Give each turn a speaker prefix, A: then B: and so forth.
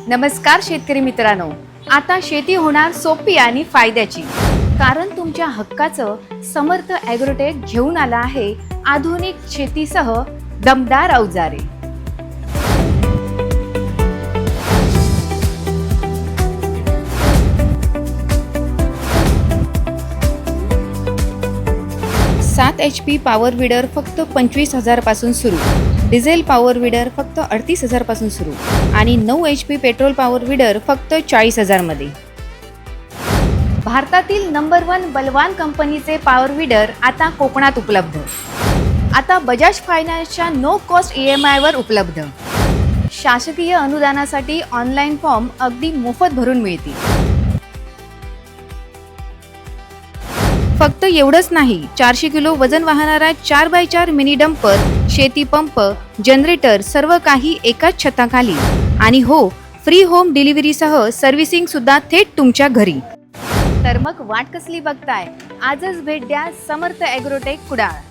A: नमस्कार शेतकरी मित्रांनो, आता शेती होणार सोपी आणि फायद्याची, कारण तुमच्या हक्काचं समर्थ ॲग्रोटेक घेऊन आला आहे आधुनिक शेतीसह दमदार अवजारे। सात HP पॉवर विडर फक्त 25,000 पासून सुरू, डिझेल पॉवर विडर फक्त 38,000 पासून सुरू आणि 9 HP पेट्रोल पॉवर विडर फक्त 40,000 मध्ये। भारतातील नंबर 1 बलवान कंपनीचे पॉवर विडर आता कोकणात उपलब्ध। आता बजाज फायनान्सच्या नो कॉस्ट EMI वर उपलब्ध। शासकीय अनुदानासाठी ऑनलाईन फॉर्म अगदी मोफत भरून मिळतील। फक्त एवढंच नाही, 400 किलो वजन वाहणारा 4x4 मिनी डंपर, शेती पंप, जनरेटर सर्व काही एकाच छताखाली आणि हो, फ्री होम डिलिव्हरीसह सर्व्हिसिंग सुद्धा थेट तुमच्या घरी। तर मग वाट कसली बघताय? आजच भेट द्या समर्थ ॲग्रोटेक कुडाळ।